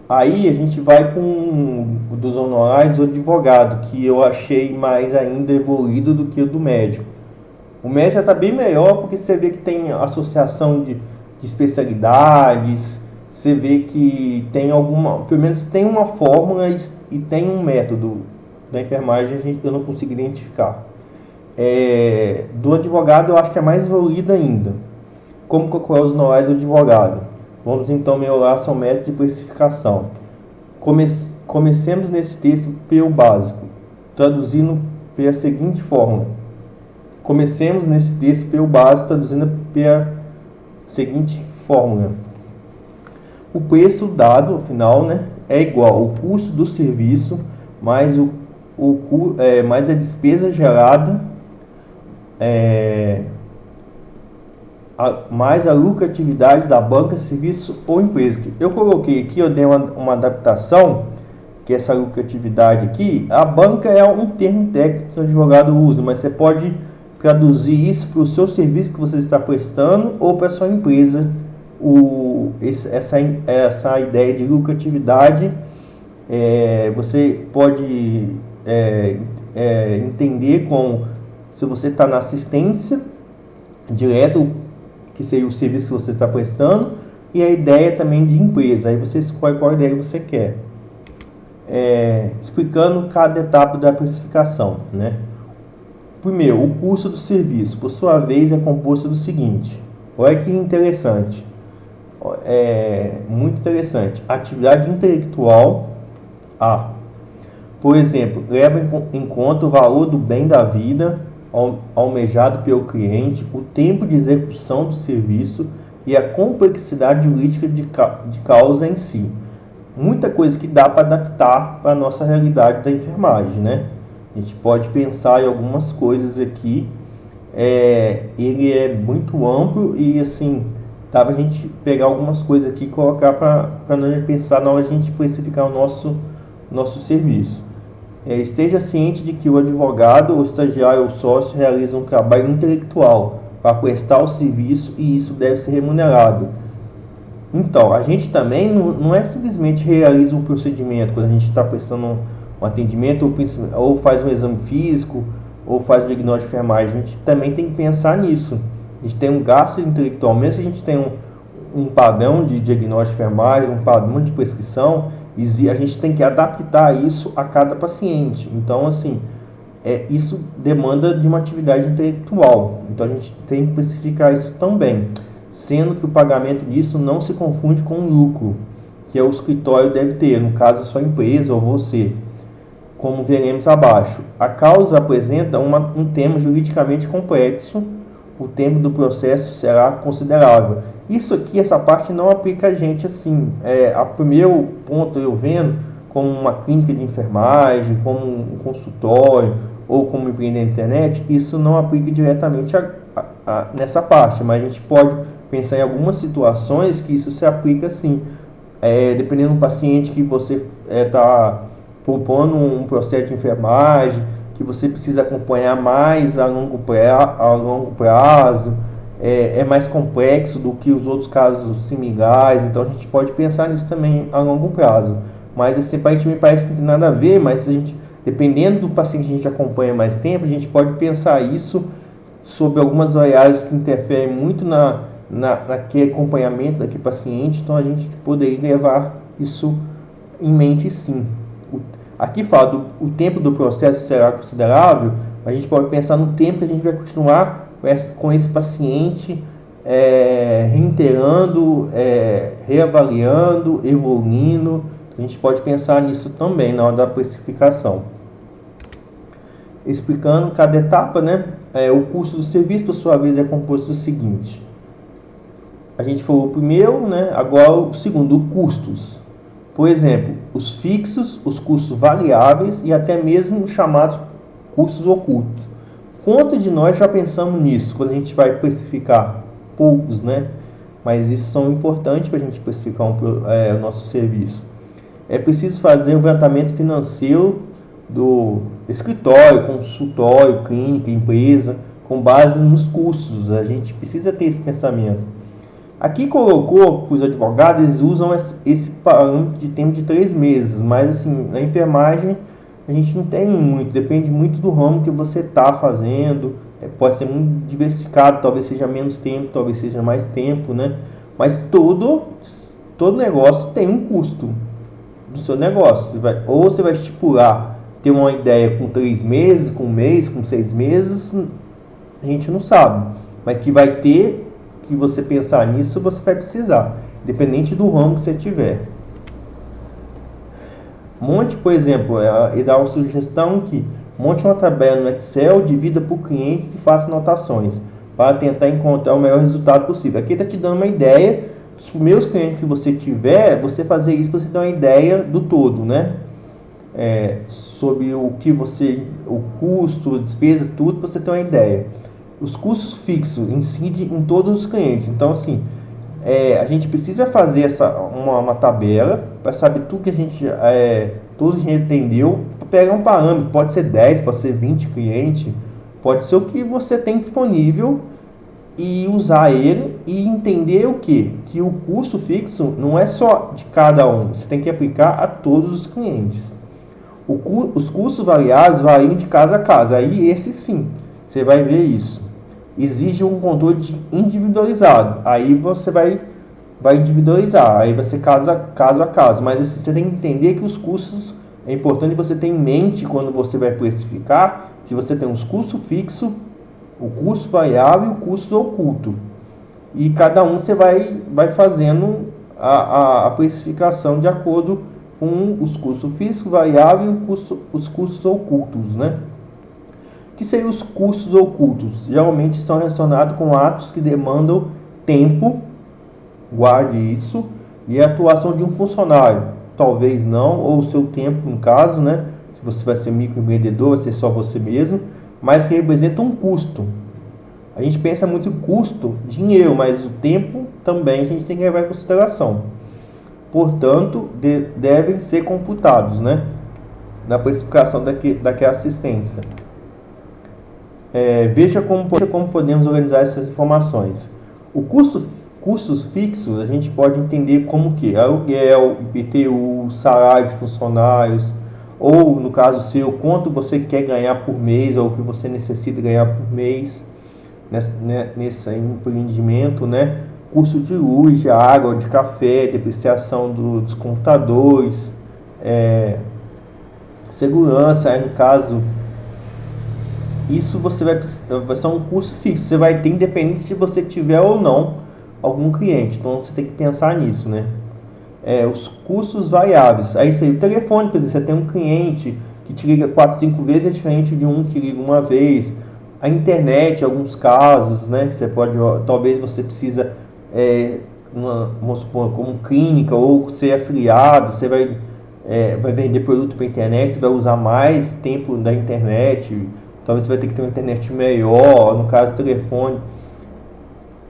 Aí a gente vai para dos honorários do advogado, que eu achei mais ainda evoluído do que o do médico. O médico já está bem melhor porque você vê que tem associação de especialidades, você vê que tem alguma, pelo menos tem uma fórmula e tem um método. Da enfermagem eu não consigo identificar. Do advogado eu acho que é mais evoluído ainda. Como calcular os honorários do advogado? Vamos então melhorar seu método de precificação. Comecemos nesse texto pelo básico, traduzindo pela seguinte fórmula. Comecemos nesse texto pelo básico, traduzindo pela seguinte fórmula. O preço dado, afinal, né, é igual ao custo do serviço mais, mais a despesa gerada, mais a lucratividade da banca, serviço ou empresa. Eu coloquei aqui, eu dei uma adaptação, que essa lucratividade aqui, a banca é um termo técnico que o advogado usa, mas você pode traduzir isso para o seu serviço que você está prestando ou para a sua empresa. Essa ideia de lucratividade, você pode entender como se você está na assistência direto, que seria o serviço que você está prestando, e a ideia também de empresa. Aí você escolhe qual ideia você quer. Explicando cada etapa da precificação, né? Primeiro, o custo do serviço, por sua vez, é composto do seguinte. Olha que interessante. Muito interessante. Atividade intelectual A. Por exemplo, leva em conta o valor do bem da vida almejado pelo cliente, o tempo de execução do serviço e a complexidade jurídica de causa em si. Muita coisa que dá para adaptar para a nossa realidade da enfermagem, né? A gente pode pensar em algumas coisas aqui. Ele é muito amplo e, assim, dá para a gente pegar algumas coisas aqui e colocar para nós pensar na hora de a gente precificar o nosso serviço. Esteja ciente de que o advogado, o estagiário ou sócio realiza um trabalho intelectual para prestar o serviço e isso deve ser remunerado. Então, a gente também não é simplesmente realiza um procedimento quando a gente está prestando um atendimento ou faz um exame físico ou faz um diagnóstico de enfermagem. A gente também tem que pensar nisso. A gente tem um gasto intelectual, mesmo se a gente tem um padrão de diagnóstico de enfermagem, um padrão de prescrição, e a gente tem que adaptar isso a cada paciente. Então, assim, isso demanda de uma atividade intelectual. Então, a gente tem que especificar isso também, sendo que o pagamento disso não se confunde com o lucro, que o escritório deve ter, no caso a sua empresa ou você, como veremos abaixo. A causa apresenta um tema juridicamente complexo, o tempo do processo será considerável. Isso aqui, essa parte não aplica a gente assim. A primeiro ponto eu vendo como uma clínica de enfermagem, como um consultório ou como empreender na internet, isso não aplica diretamente nessa parte, mas a gente pode pensar em algumas situações que isso se aplica sim. Dependendo do paciente que você está propondo um processo de enfermagem, que você precisa acompanhar mais a longo prazo, é mais complexo do que os outros casos similares, então a gente pode pensar nisso também a longo prazo. Mas esse paciente me parece que não tem nada a ver, mas dependendo do paciente que a gente acompanha mais tempo, a gente pode pensar isso sobre algumas variáveis que interferem muito naquele acompanhamento daquele paciente, então a gente poderia levar isso em mente sim. Aqui fala o tempo do processo será considerável, a gente pode pensar no tempo que a gente vai continuar com esse paciente reiterando, reavaliando, evoluindo. A gente pode pensar nisso também na hora da precificação. Explicando cada etapa, né? O custo do serviço, por sua vez, é composto do seguinte. A gente falou o primeiro, né? Agora o segundo, custos. Por exemplo, os fixos, os custos variáveis e até mesmo os chamados custos ocultos. Quantos de nós já pensamos nisso quando a gente vai precificar? Poucos, né? Mas isso são importantes para a gente precificar o nosso serviço. É preciso fazer um levantamento financeiro do escritório, consultório, clínica, empresa, com base nos custos. A gente precisa ter esse pensamento. Aqui colocou que os advogados eles usam esse parâmetro de tempo de 3 meses, mas assim, na enfermagem a gente não tem muito, depende muito do ramo que você está fazendo, pode ser muito diversificado, talvez seja menos tempo, talvez seja mais tempo, né? Mas todo negócio tem um custo do seu negócio. Ou você vai estipular, ter uma ideia com 3 meses, com 1 mês, com 6 meses, a gente não sabe, mas que vai ter que você pensar nisso, você vai precisar, independente do ramo que você tiver. Monte, por exemplo, ele dá uma sugestão que monte uma tabela no Excel, divida por clientes e faça anotações para tentar encontrar o melhor resultado possível. Aqui está te dando uma ideia dos primeiros clientes que você tiver, você fazer isso para você ter uma ideia do todo, né? Sobre o custo, a despesa, tudo, para você ter uma ideia. Os custos fixos incidem em todos os clientes. Então, assim, a gente precisa fazer uma tabela para saber tudo que todos a gente entendeu, para pegar um parâmetro. Pode ser 10, pode ser 20 clientes, pode ser o que você tem disponível e usar ele e entender o quê? Que o custo fixo não é só de cada um, você tem que aplicar a todos os clientes. Os custos variáveis variam de casa a casa, aí esse sim, você vai ver isso. Exige um controle individualizado, aí você vai individualizar, aí vai ser caso a caso, mas assim, você tem que entender que os custos, é importante você ter em mente quando você vai precificar, que você tem os custos fixos, o custo variável e o custo oculto, e cada um você vai fazendo a precificação de acordo com os custos fixos, variável e os custos ocultos, né? Que seriam os custos ocultos? Geralmente estão relacionados com atos que demandam tempo, guarde isso, e a atuação de um funcionário. Talvez não, ou o seu tempo no caso, né? Se você vai ser microempreendedor, vai ser só você mesmo, mas que representa um custo. A gente pensa muito em custo, dinheiro, mas o tempo também a gente tem que levar em consideração. Portanto, devem ser computados, né? Na precificação daquela assistência. Veja como podemos organizar essas informações. Custos fixos a gente pode entender como que aluguel, IPTU, salário de funcionários, ou no caso seu, quanto você quer ganhar por mês ou o que você necessita ganhar por mês nesse empreendimento, né? Custo de luz, de água, de café, depreciação dos computadores, segurança, no caso. Isso vai ser um custo fixo, você vai ter independente se você tiver ou não algum cliente, então você tem que pensar nisso, né? Os custos variáveis, aí seria o telefone, por exemplo, você tem um cliente que te liga 4, 5 vezes, é diferente de um que liga uma vez. A internet, em alguns casos, né? Talvez você precisa, vamos supor, como clínica ou ser afiliado, você vai vender produto para internet, você vai usar mais tempo da internet. Talvez você vai ter que ter uma internet melhor, no caso do telefone.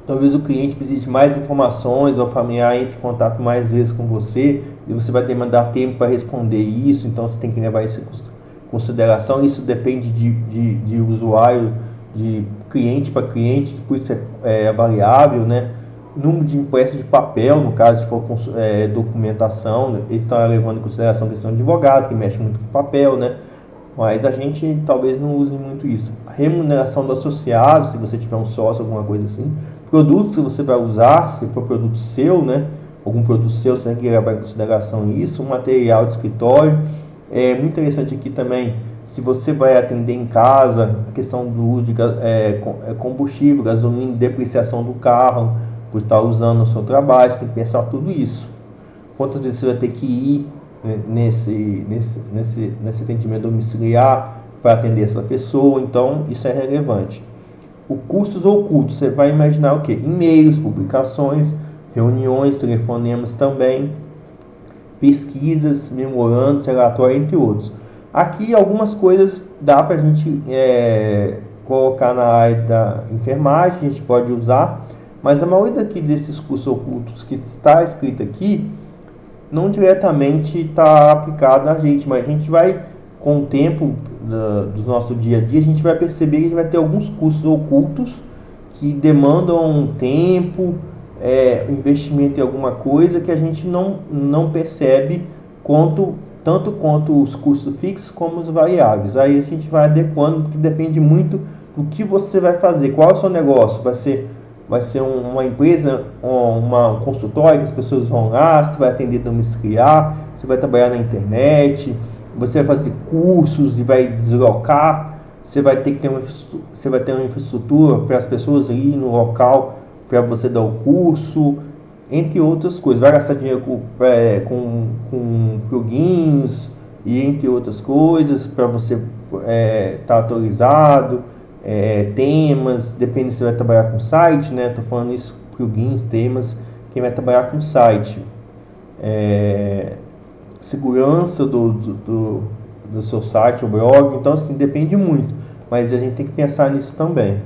Talvez o cliente precise de mais informações, ou o familiar entre em contato mais vezes com você, e você vai demandar tempo para responder isso, então você tem que levar isso em consideração. Isso depende de usuário, de cliente para cliente, por isso é variável, né? Número de impressos de papel, no caso, se for documentação, eles estão levando em consideração a questão de advogado, que mexe muito com papel, né? Mas a gente talvez não use muito isso. A remuneração do associado, se você tiver um sócio, alguma coisa assim. Produtos que você vai usar, se for produto seu, né? Algum produto seu, você tem que levar em consideração isso. Um material de escritório. É muito interessante aqui também, se você vai atender em casa, a questão do uso de combustível, gasolina, depreciação do carro, por estar usando no seu trabalho, você tem que pensar tudo isso. Quantas vezes você vai ter que ir nesse atendimento domiciliar para atender essa pessoa, então isso é relevante. Os custos ocultos, você vai imaginar o quê? E-mails, publicações, reuniões, telefonemas também, pesquisas, memorandos, relatórios, entre outros. Aqui algumas coisas dá para a gente colocar na área da enfermagem, a gente pode usar, mas a maioria desses custos ocultos que está escrito aqui, não diretamente está aplicado a gente, mas a gente vai, com o tempo do nosso dia a dia, a gente vai perceber que a gente vai ter alguns custos ocultos que demandam tempo investimento em alguma coisa que a gente não percebe tanto quanto os custos fixos como os variáveis. Aí a gente vai adequando, porque depende muito do que você vai fazer, qual é o seu negócio. Vai ser uma empresa, um consultório que as pessoas vão lá, você vai atender domiciliar, você vai trabalhar na internet, você vai fazer cursos e vai deslocar, você vai ter uma infraestrutura para as pessoas ir no local para você dar o curso, entre outras coisas. Vai gastar dinheiro com plugins e entre outras coisas para você estar atualizado. Temas, depende se você vai trabalhar com site, né? Tô falando isso, plugins, temas, quem vai trabalhar com site. Segurança do seu site ou blog, então assim, depende muito, mas a gente tem que pensar nisso também.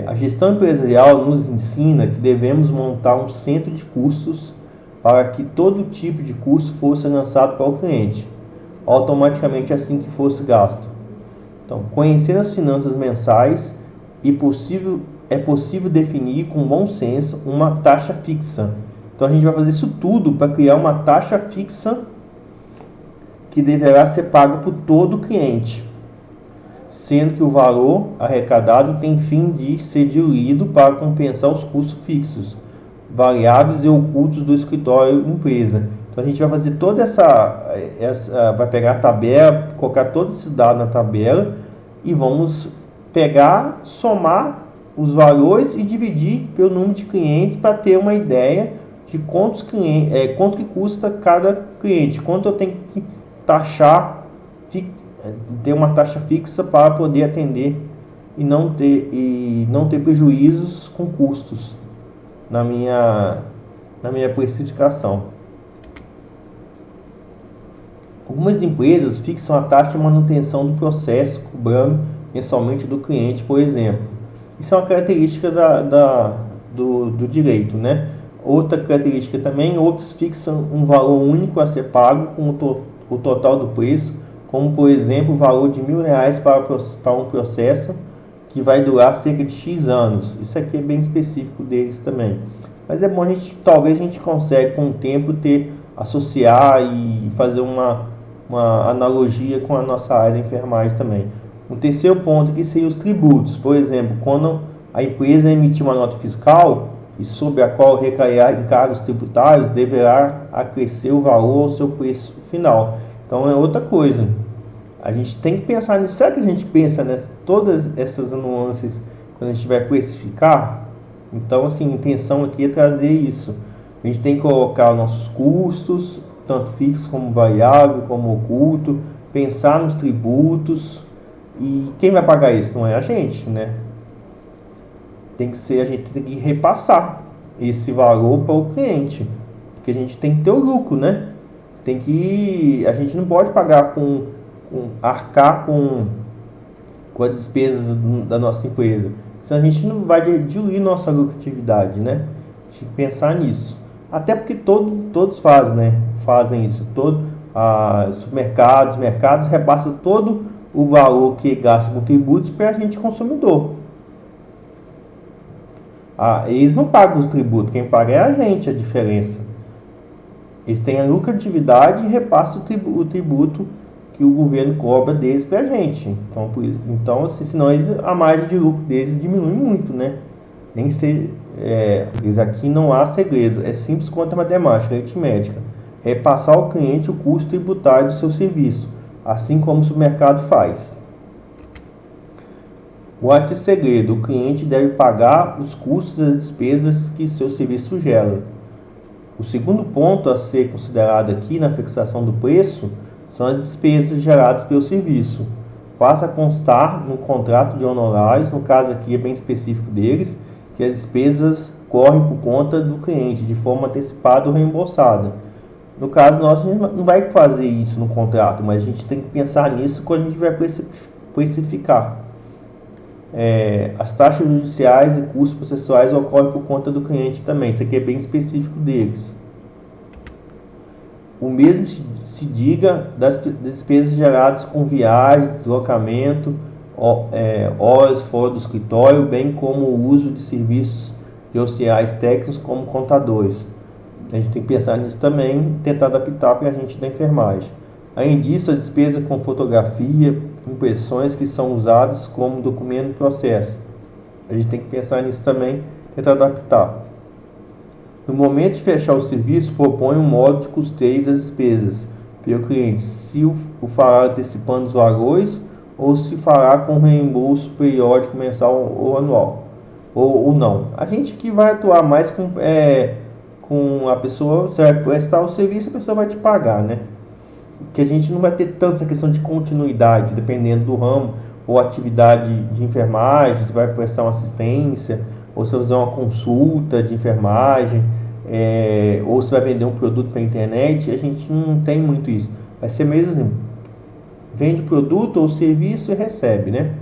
A gestão empresarial nos ensina que devemos montar um centro de custos para que todo tipo de custo fosse lançado para o cliente, automaticamente assim que fosse gasto. Então, conhecer as finanças mensais é possível definir com bom senso uma taxa fixa. Então, a gente vai fazer isso tudo para criar uma taxa fixa que deverá ser paga por todo cliente, sendo que o valor arrecadado tem fim de ser diluído para compensar os custos fixos, variáveis e ocultos do escritório empresa. Então a gente vai fazer toda vai pegar a tabela, colocar todos esses dados na tabela e vamos pegar, somar os valores e dividir pelo número de clientes para ter uma ideia de quanto que custa cada cliente, quanto eu tenho que taxar, ter uma taxa fixa para poder atender e não ter prejuízos com custos na minha precificação. Algumas empresas fixam a taxa de manutenção do processo, cobrando mensalmente do cliente, por exemplo. Isso é uma característica do direito, né? Outra característica também, outros fixam um valor único a ser pago com o total do preço, como por exemplo o valor de R$1.000 para um processo que vai durar cerca de X anos. Isso aqui é bem específico deles também. Mas é bom talvez a gente consiga com o tempo associar e fazer uma analogia com a nossa área de enfermagem também. Um terceiro ponto aqui seria os tributos. Por exemplo, quando a empresa emitir uma nota fiscal e sobre a qual recairá encargos tributários, deverá acrescer o valor ao seu preço final. Então é outra coisa. A gente tem que pensar nisso. Será que a gente pensa todas essas nuances quando a gente vai precificar? Então, assim, a intenção aqui é trazer isso. A gente tem que colocar os nossos custos, tanto fixos como variável, como oculto, pensar nos tributos. E quem vai pagar isso? Não é a gente, né? A gente tem que repassar esse valor para o cliente, porque a gente tem que ter o lucro, né? A gente não pode pagar arcar com as despesas da nossa empresa, senão a gente não vai diluir nossa lucratividade, né? A gente tem que pensar nisso. Até porque todos fazem, né? Fazem isso. Supermercados, mercados repassam todo o valor que gasta com tributos para a gente consumidor. Eles não pagam os tributos, quem paga é a gente, a diferença. Eles têm a lucratividade e repassam o tributo que o governo cobra deles para a gente. Então assim, senão a margem de lucro deles diminui muito, né? Aqui não há segredo, é simples quanto a matemática, aritmética. Repassar ao cliente o custo tributário do seu serviço, assim como o supermercado faz. Guarde esse segredo: o cliente deve pagar os custos e as despesas que seu serviço gera. O segundo ponto a ser considerado aqui na fixação do preço são as despesas geradas pelo serviço. Faça constar no contrato de honorários, no caso aqui é bem específico deles, que as despesas correm por conta do cliente de forma antecipada ou reembolsada. No caso nosso, a gente não vai fazer isso no contrato, mas a gente tem que pensar nisso quando a gente vai precificar. As taxas judiciais e custos processuais ocorrem por conta do cliente também. Isso aqui é bem específico deles. O mesmo se diga das despesas geradas com viagem, deslocamento, horas fora do escritório, bem como o uso de serviços de auxiliares técnicos como contadores. A gente tem que pensar nisso também, tentar adaptar para a gente da enfermagem. Além disso, as despesas com fotografia, impressões que são usadas como documento de processo. A gente tem que pensar nisso também, tentar adaptar. No momento de fechar o serviço, propõe um modo de custeio das despesas pelo cliente, se o fará antecipando os valores ou se fará com reembolso periódico, mensal ou anual, ou não. A gente que vai atuar mais com a pessoa, você vai prestar o serviço, a pessoa vai te pagar, né? Que a gente não vai ter tanto essa questão de continuidade, dependendo do ramo ou atividade de enfermagem, você vai prestar uma assistência, ou você vai fazer uma consulta de enfermagem, ou você vai vender um produto pela internet, a gente não tem muito isso. Vai ser mesmo assim, vende produto ou serviço e recebe, né?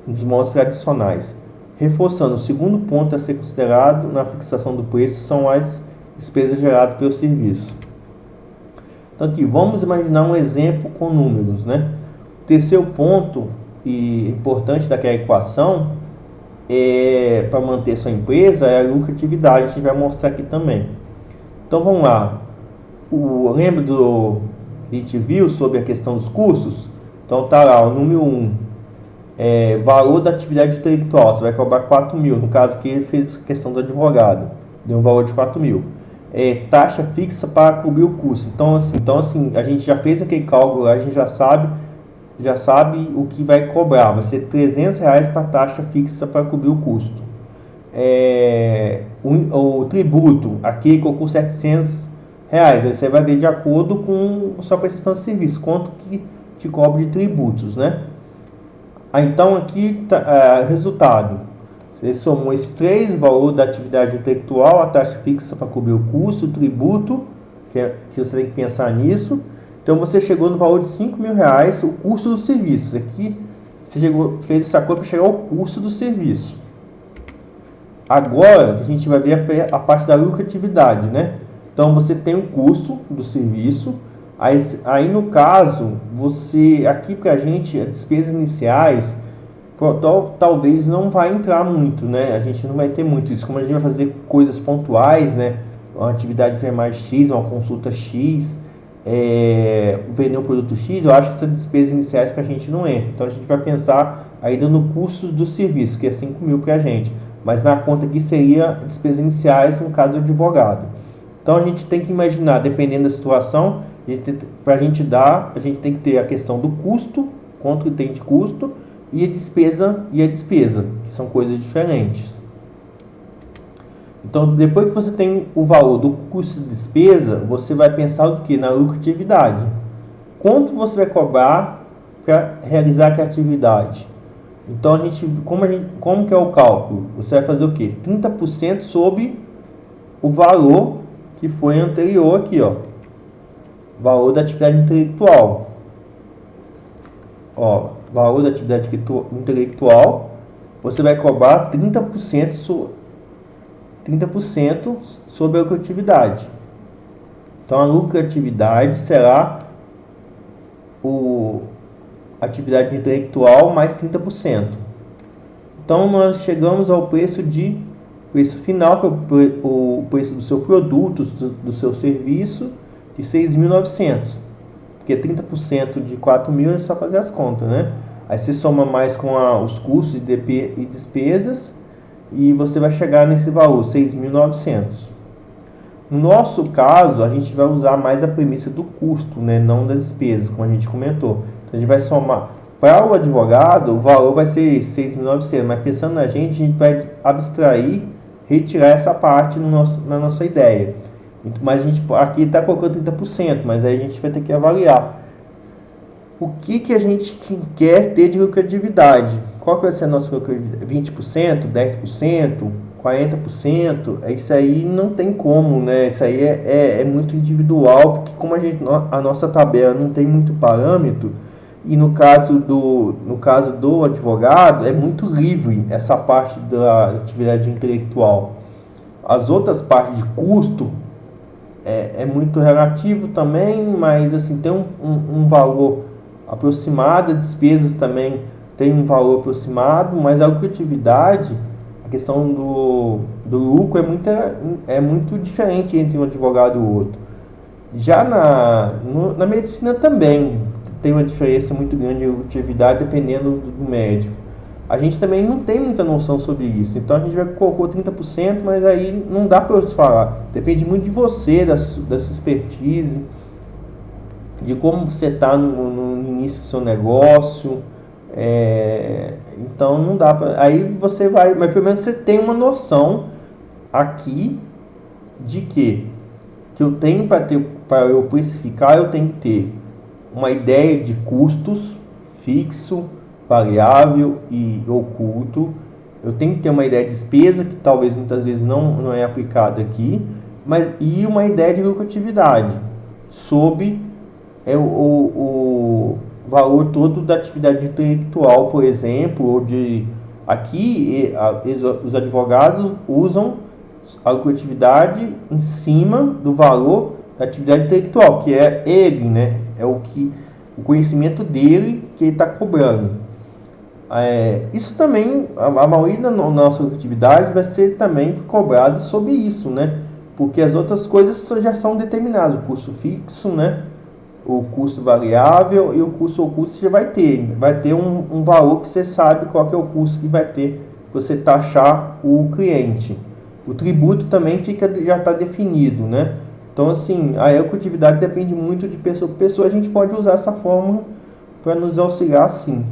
Nos modos tradicionais. Reforçando, o segundo ponto a ser considerado na fixação do preço são as despesas geradas pelo serviço. Então aqui, vamos imaginar um exemplo com números, né? O terceiro ponto e importante daquela equação para manter sua empresa é a lucratividade, a gente vai mostrar aqui também. Então vamos lá. Lembra a gente viu sobre a questão dos custos? Então tá lá, o número 1. Valor da atividade intelectual, você vai cobrar 4 mil, no caso aqui ele fez questão do advogado, deu um valor de 4 mil. Taxa fixa para cobrir o custo, então assim, a gente já fez aquele cálculo, a gente já sabe o que vai cobrar, vai ser R$300 para taxa fixa para cobrir o custo. O tributo, aqui colocou R$700, aí você vai ver de acordo com a sua prestação de serviço, quanto que te cobra de tributos, né? Então aqui tá resultado. Você somou esses três: valor da atividade intelectual, a taxa fixa para cobrir o custo, o tributo, que você tem que pensar nisso. Então você chegou no valor de R$5.000, o custo do serviço. Aqui você fez essa conta para chegar ao custo do serviço. Agora a gente vai ver a parte da lucratividade, né? Então você tem o custo do serviço. Aí no caso, aqui pra gente, as despesas iniciais, talvez não vai entrar muito, né? A gente não vai ter muito isso, como a gente vai fazer coisas pontuais, né? Uma atividade de enfermagem X, uma consulta X, vender um produto X, eu acho que essas despesas iniciais pra gente não entra. Então a gente vai pensar ainda no custo do serviço, que é 5 mil pra gente. Mas na conta aqui seria despesas iniciais no caso do advogado. Então a gente tem que imaginar, dependendo da situação, para a gente tem que ter a questão do custo, quanto que tem de custo, e a despesa, que são coisas diferentes. Então, depois que você tem o valor do custo de despesa, você vai pensar no que? Na lucratividade. Quanto você vai cobrar para realizar aquela atividade? Então, como que é o cálculo? Você vai fazer o quê? 30% sobre o valor que foi anterior aqui, ó. Valor da atividade intelectual. Valor da atividade intelectual, você vai cobrar 30% sobre a lucratividade. Então a lucratividade será a atividade intelectual mais 30%. Então nós chegamos ao preço final, que é o preço do seu produto, do seu serviço, de 6.900, porque 30% de 4 mil é só fazer as contas, né? Aí você soma mais com os custos e despesas e você vai chegar nesse valor, 6.900. No nosso caso, a gente vai usar mais a premissa do custo, né? Não das despesas, como a gente comentou. Então a gente vai somar, para o advogado, o valor vai ser 6.900, mas pensando na gente, a gente vai abstrair, retirar essa parte na nossa ideia. Mas a gente aqui está colocando 30%, mas aí a gente vai ter que avaliar o que a gente quer ter de lucratividade. Qual que vai ser a nossa lucratividade? 20%, 10%, 40%? Isso aí não tem como, né? Isso aí é muito individual, porque como a nossa tabela não tem muito parâmetro, e no caso do advogado é muito livre essa parte da atividade intelectual. As outras partes de custo é muito relativo também, mas assim, tem um valor aproximado, as despesas também tem um valor aproximado, mas a lucratividade a questão do lucro é muito diferente entre um advogado e o outro. Já na medicina também tem uma diferença muito grande de lucratividade dependendo do médico. A gente também não tem muita noção sobre isso, então a gente vai colocou 30%, mas aí não dá para eu falar. Depende muito de você, da sua expertise, de como você está no início do seu negócio. Então não dá para. Aí você vai, mas pelo menos você tem uma noção aqui de que eu tenho para eu precificar, eu tenho que ter uma ideia de custos fixo, variável e oculto. Eu tenho que ter uma ideia de despesa, que talvez muitas vezes não é aplicada aqui, e uma ideia de lucratividade sob o valor todo da atividade intelectual, por exemplo, aqui os advogados usam a lucratividade em cima do valor da atividade intelectual, que é ele, né? É o conhecimento dele que ele está cobrando. Isso também, a maioria da nossa lucratividade vai ser também cobrado sobre isso, né? Porque as outras coisas já são determinadas, o custo fixo, né? O custo variável e o custo oculto você já vai ter um valor que você sabe qual que é o custo que vai ter você taxar o cliente. O tributo também já está definido, né? Então, assim, a lucratividade depende muito de pessoa para pessoa. A gente pode usar essa fórmula para nos auxiliar, sim.